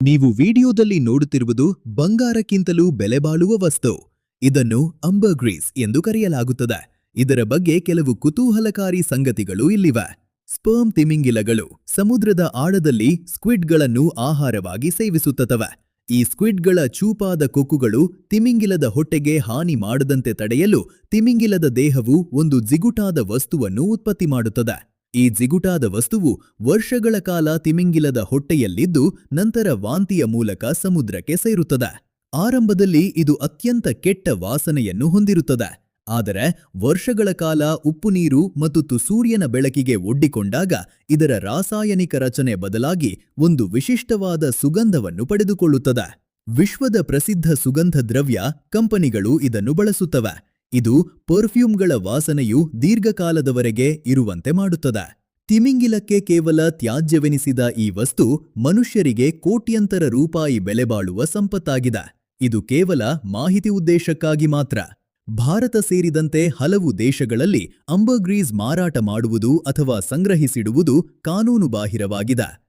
ನೀವು ವಿಡಿಯೋದಲ್ಲಿ ನೋಡುತ್ತಿರುವುದು ಬಂಗಾರಕ್ಕಿಂತಲೂ ಬೆಲೆಬಾಳುವ ವಸ್ತು. ಇದನ್ನು ಅಂಬರ್ಗ್ರೀಸ್ ಎಂದು ಕರೆಯಲಾಗುತ್ತದೆ. ಇದರ ಬಗ್ಗೆ ಕೆಲವು ಕುತೂಹಲಕಾರಿ ಸಂಗತಿಗಳು ಇಲ್ಲಿವೆ. ಸ್ಪರ್ಮ್ ತಿಮಿಂಗಿಲಗಳು ಸಮುದ್ರದ ಆಳದಲ್ಲಿ ಸ್ಕ್ವಿಡ್ಗಳನ್ನು ಆಹಾರವಾಗಿ ಸೇವಿಸುತ್ತವೆ. ಈ ಸ್ಕ್ವಿಡ್ಗಳ ಚೂಪಾದ ಕೊಕ್ಕುಗಳು ತಿಮಿಂಗಿಲದ ಹೊಟ್ಟೆಗೆ ಹಾನಿ ಮಾಡದಂತೆ ತಡೆಯಲು ತಿಮಿಂಗಿಲದ ದೇಹವು ಒಂದು ಜಿಗುಟಾದ ವಸ್ತುವನ್ನು ಉತ್ಪತ್ತಿ ಮಾಡುತ್ತದೆ. ಈ ಜಿಗುಟಾದ ವಸ್ತುವು ವರ್ಷಗಳ ಕಾಲ ತಿಮಿಂಗಿಲದ ಹೊಟ್ಟೆಯಲ್ಲಿದ್ದು ನಂತರ ವಾಂತಿಯ ಮೂಲಕ ಸಮುದ್ರಕ್ಕೆ ಸೇರುತ್ತದೆ. ಆರಂಭದಲ್ಲಿ ಇದು ಅತ್ಯಂತ ಕೆಟ್ಟ ವಾಸನೆಯನ್ನು ಹೊಂದಿರುತ್ತದೆ. ಆದರೆ ವರ್ಷಗಳ ಕಾಲ ಉಪ್ಪು ನೀರು ಮತ್ತು ಸೂರ್ಯನ ಬೆಳಕಿಗೆ ಒಡ್ಡಿಕೊಂಡಾಗ ಇದರ ರಾಸಾಯನಿಕ ರಚನೆ ಬದಲಾಗಿ ಒಂದು ವಿಶಿಷ್ಟವಾದ ಸುಗಂಧವನ್ನು ಪಡೆದುಕೊಳ್ಳುತ್ತದೆ. ವಿಶ್ವದ ಪ್ರಸಿದ್ಧ ಸುಗಂಧ ದ್ರವ್ಯ ಕಂಪನಿಗಳು ಇದನ್ನು ಬಳಸುತ್ತವೆ. ಇದು ಪರ್ಫ್ಯೂಮ್ಗಳ ವಾಸನೆಯು ದೀರ್ಘಕಾಲದವರೆಗೆ ಇರುವಂತೆ ಮಾಡುತ್ತದೆ. ತಿಮಿಂಗಿಲಕ್ಕೆ ಕೇವಲ ತ್ಯಾಜ್ಯವೆನಿಸಿದ ಈ ವಸ್ತು ಮನುಷ್ಯರಿಗೆ ಕೋಟ್ಯಂತರ ರೂಪಾಯಿ ಬೆಲೆ ಬಾಳುವ ಸಂಪತ್ತಾಗಿದೆ. ಇದು ಕೇವಲ ಮಾಹಿತಿ ಉದ್ದೇಶಕ್ಕಾಗಿ ಮಾತ್ರ. ಭಾರತ ಸೇರಿದಂತೆ ಹಲವು ದೇಶಗಳಲ್ಲಿ ಅಂಬರ್ಗ್ರೀಸ್ ಮಾರಾಟ ಮಾಡುವುದು ಅಥವಾ ಸಂಗ್ರಹಿಸಿಡುವುದು ಕಾನೂನುಬಾಹಿರವಾಗಿದೆ.